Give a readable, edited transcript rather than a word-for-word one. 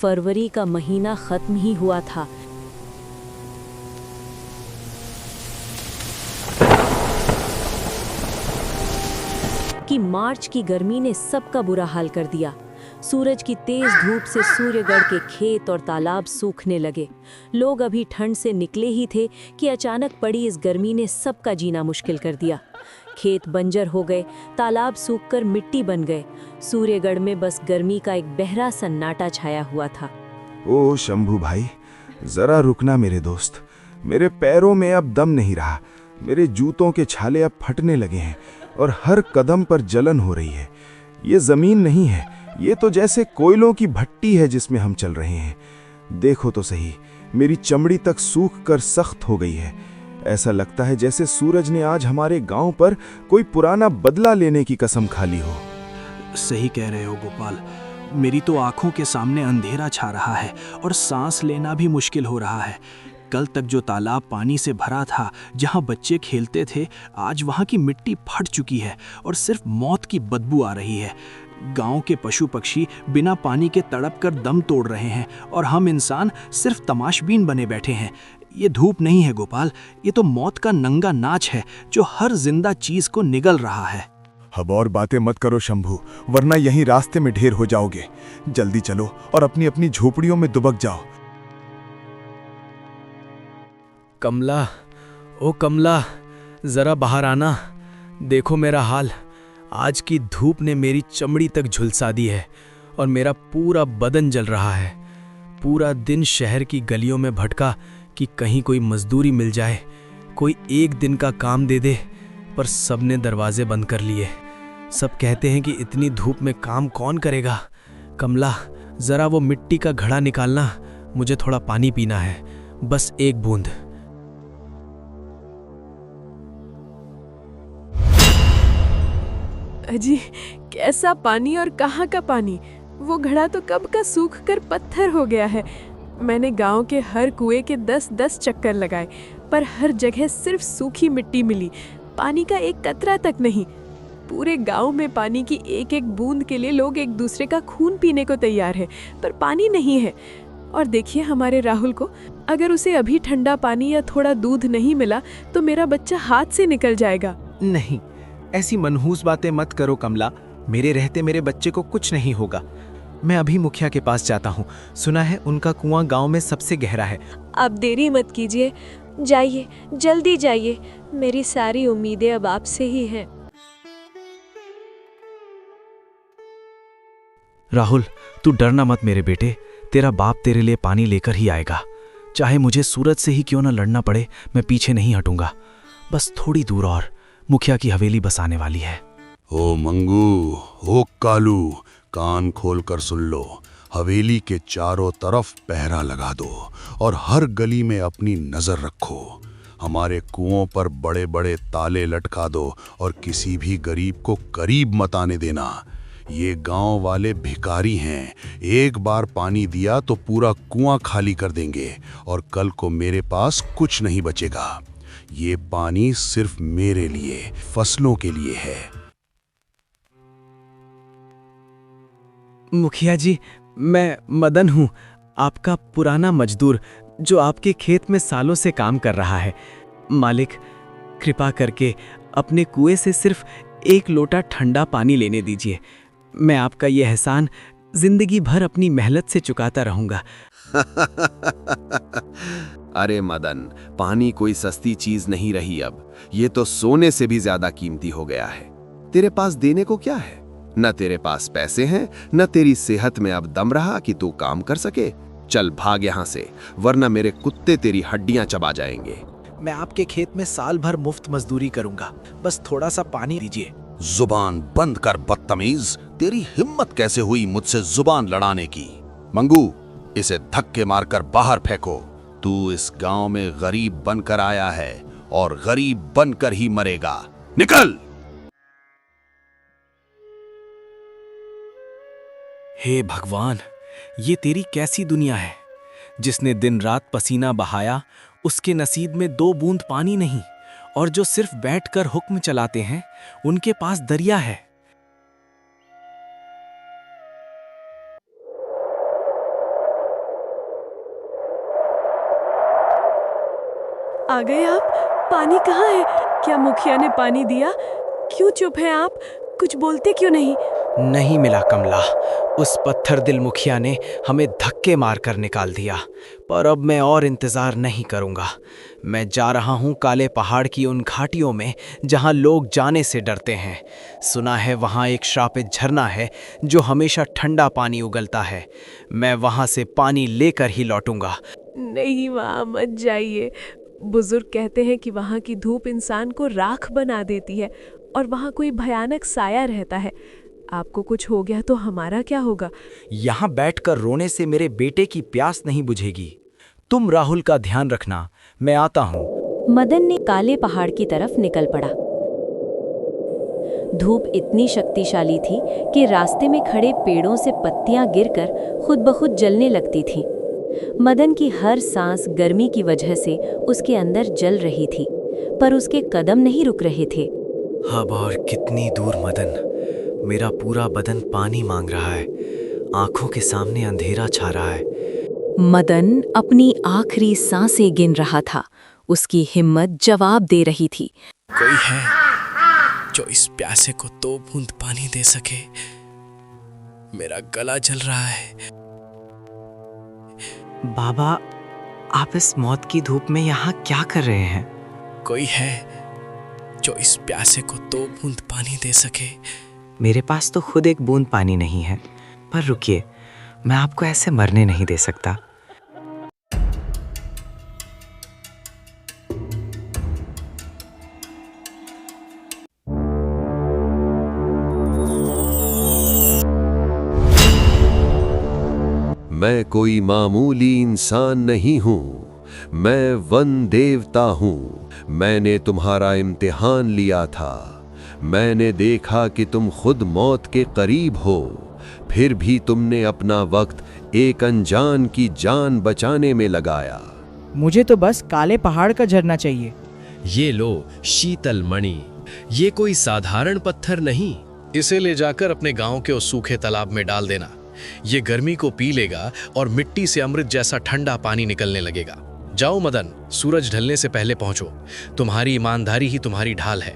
फरवरी का महीना खत्म ही हुआ था कि मार्च की गर्मी ने सबका बुरा हाल कर दिया। सूरज की तेज धूप से सूर्यगढ़ के खेत और तालाब सूखने लगे। लोग अभी ठंड से निकले ही थे कि अचानक पड़ी इस गर्मी ने सबका जीना मुश्किल कर दिया। खेत बंजर हो गए, तालाब सूखकर मिट्टी बन गए। सूर्यगढ़ में बस गर्मी का एक बहरा सन्नाटा छाया हुआ था। ओ शंभू भाई, जरा रुकना मेरे दोस्त। मेरे पैरों में अब दम नहीं रहा। मेरे जूतों के छाले अब फटने लगे हैं और हर कदम पर जलन हो रही है। ये जमीन नहीं है, ये तो जैसे कोयलों की भट्टी है जिसमें हम चल रहे हैं। देखो तो सही, मेरी चमड़ी तक सूख कर सख्त हो गई है। ऐसा लगता है जैसे सूरज ने आज हमारे गांव पर कोई पुराना बदला लेने की कसम खा ली हो। सही कह रहे हो गोपाल, मेरी तो आंखों के सामने अंधेरा छा रहा है और सांस लेना भी मुश्किल हो रहा है। कल तक जो तालाब पानी से भरा था, जहां बच्चे खेलते थे, आज वहां की मिट्टी फट चुकी है और सिर्फ मौत की बदबू आ रही है। गांव के पशु पक्षी बिना पानी के तड़प कर दम तोड़ रहे हैं और हम इंसान सिर्फ तमाशबीन बने बैठे हैं। ये धूप नहीं है गोपाल, ये तो मौत का नंगा नाच है जो हर जिंदा चीज को निगल रहा है। अब और बातें मत करो शंभू, वरना यहीं रास्ते में ढेर हो जाओगे। जल्दी चलो और अपनी अपनी झोपड़ियों में दुबक जाओ। कमला, ओ कमला, जरा बाहर आना। देखो मेरा हाल। आज की धूप ने मेरी चमड़ी तक झुलसा दी है और मेरा पूरा बदन जल रहा है। पूरा दिन शहर की गलियों में भटका कि कहीं कोई मजदूरी मिल जाए, कोई एक दिन का काम दे दे, पर सबने दरवाजे बंद कर लिए। सब कहते हैं कि इतनी धूप में काम कौन करेगा। कमला, जरा वो मिट्टी का घड़ा निकालना, मुझे थोड़ा पानी पीना है, बस एक बूंद। अजी, कैसा पानी और कहाँ का पानी? वो घड़ा तो कब का सूख कर पत्थर हो गया है। मैंने गांव के हर कुएं के 10-10 चक्कर लगाए, पर हर जगह सिर्फ सूखी मिट्टी मिली, पानी का एक कतरा तक नहीं। पूरे गांव में पानी की एक एक बूंद के लिए लोग एक दूसरे का खून पीने को तैयार है, पर पानी नहीं है। और देखिए हमारे राहुल को, अगर उसे अभी ठंडा पानी या थोड़ा दूध नहीं मिला तो मेरा बच्चा हाथ से निकल जाएगा। नहीं, ऐसी मनहूस बातें मत करो कमला। मेरे रहते मेरे बच्चे को कुछ नहीं होगा। मैं अभी मुखिया के पास जाता हूँ। सुना है उनका कुआं गांव में सबसे गहरा है। आप देरी मत कीजिए, जाइए, जल्दी जाइए। मेरी सारी उम्मीदें अब आपसे ही हैं। राहुल, तू डरना मत मेरे बेटे, तेरा बाप तेरे लिए पानी लेकर ही आएगा। चाहे मुझे सूरज से ही क्यों न लड़ना पड़े, मैं पीछे नहीं हटूंगा। बस थोड़ी दूर और मुखिया की हवेली बस आने वाली है। ओ मंगू, ओ कालू, कान खोल कर सुन लो। हवेली के चारों तरफ पहरा लगा दो और हर गली में अपनी नजर रखो। हमारे कुओं पर बड़े बड़े ताले लटका दो और किसी भी गरीब को करीब मत आने देना। ये गांव वाले भिखारी हैं, एक बार पानी दिया तो पूरा कुआं खाली कर देंगे और कल को मेरे पास कुछ नहीं बचेगा। ये पानी सिर्फ मेरे लिए, फसलों के लिए है। मुखिया जी, मैं मदन हूँ, आपका पुराना मजदूर जो आपके खेत में सालों से काम कर रहा है। मालिक, कृपा करके अपने कुएं से सिर्फ एक लोटा ठंडा पानी लेने दीजिए। मैं आपका ये एहसान जिंदगी भर अपनी मेहनत से चुकाता रहूंगा। अरे मदन, पानी कोई सस्ती चीज नहीं रही अब। ये तो सोने से भी ज्यादा कीमती हो गया है। तेरे पास देने को क्या है? न तेरे पास पैसे हैं, न तेरी सेहत में अब दम रहा कि तू काम कर सके। चल भाग यहाँ से, वरना मेरे कुत्ते तेरी हड्डियां चबा जाएंगे। मैं आपके खेत में साल भर मुफ्त मजदूरी करूंगा, बस थोड़ा सा पानी दीजिए। जुबान बंद कर बदतमीज। तेरी हिम्मत कैसे हुई मुझसे जुबान लड़ाने की? मंगू, इसे धक्के मारकर बाहर फेंको। तू इस गांव में गरीब बनकर आया है और गरीब बनकर ही मरेगा। निकल! हे भगवान, ये तेरी कैसी दुनिया है? जिसने दिन रात पसीना बहाया, उसके नसीब में 2 बूंद पानी नहीं, और जो सिर्फ बैठकर हुक्म चलाते हैं, उनके पास दरिया है। आ गए आप? पानी कहाँ है? क्या मुखिया ने पानी दिया? क्यों चुप है आप? कुछ बोलते क्यों नहीं? नहीं मिला कमला। उस पत्थर दिल मुखिया ने हमें धक्के मारकर निकाल दिया। पर अब मैं और इंतजार नहीं करूंगा। मैं जा रहा हूं काले पहाड़ की उन घाटियों में जहां लोग जाने से डरते हैं। सुना है वहां एक श्रापित झरना है जो हमेशा ठंडा पानी उगलता है। मैं वहां से पानी लेकर ही लौटूंगा। नहीं, वहाँ मत जाइए। बुजुर्ग कहते हैं कि वहाँ की धूप इंसान को राख बना देती है और वहाँ कोई भयानक साया रहता है। आपको कुछ हो गया तो हमारा क्या होगा? यहाँ बैठकर रोने से मेरे बेटे की प्यास नहीं बुझेगी। तुम राहुल का ध्यान रखना, मैं आता हूँ। मदन ने काले पहाड़ की तरफ निकल पड़ा। धूप इतनी शक्तिशाली थी कि रास्ते में खड़े पेड़ों से पत्तियां गिरकर खुद ब खुद जलने लगती थीं। मदन की हर सांस गर्मी की वजह से उसके अंदर जल रही थी, पर उसके कदम नहीं रुक रहे थे। अब और कितनी दूर मदन? मेरा पूरा बदन पानी मांग रहा है। आंखों के सामने अंधेरा छा रहा है। मदन अपनी आखिरी सांसें गिन रहा था। उसकी हिम्मत जवाब दे रही थी। कोई है जो इस प्यासे को 2 बूंद पानी दे सके? मेरा गला जल रहा है। बाबा, आप इस मौत की धूप में यहाँ क्या कर रहे हैं? कोई है जो इस प्यासे को 2 बूंद पानी दे सके? मेरे पास तो खुद एक बूंद पानी नहीं है। पर रुकिए, मैं आपको ऐसे मरने नहीं दे सकता। मैं कोई मामूली इंसान नहीं हूं, मैं वन देवता हूं। मैंने तुम्हारा इम्तिहान लिया था। मैंने देखा कि तुम खुद मौत के करीब हो, फिर भी तुमने अपना वक्त एक अनजान की जान बचाने में लगाया। मुझे तो बस काले पहाड़ का झरना चाहिए। ये लो शीतल मणि। ये कोई साधारण पत्थर नहीं। इसे ले जाकर अपने गांव के उस सूखे तालाब में डाल देना। ये गर्मी को पी लेगा और मिट्टी से अमृत जैसा ठंडा पानी निकलने लगेगा। जाओ मदन, सूरज ढलने से पहले पहुंचो। तुम्हारी ईमानदारी ही तुम्हारी ढाल है।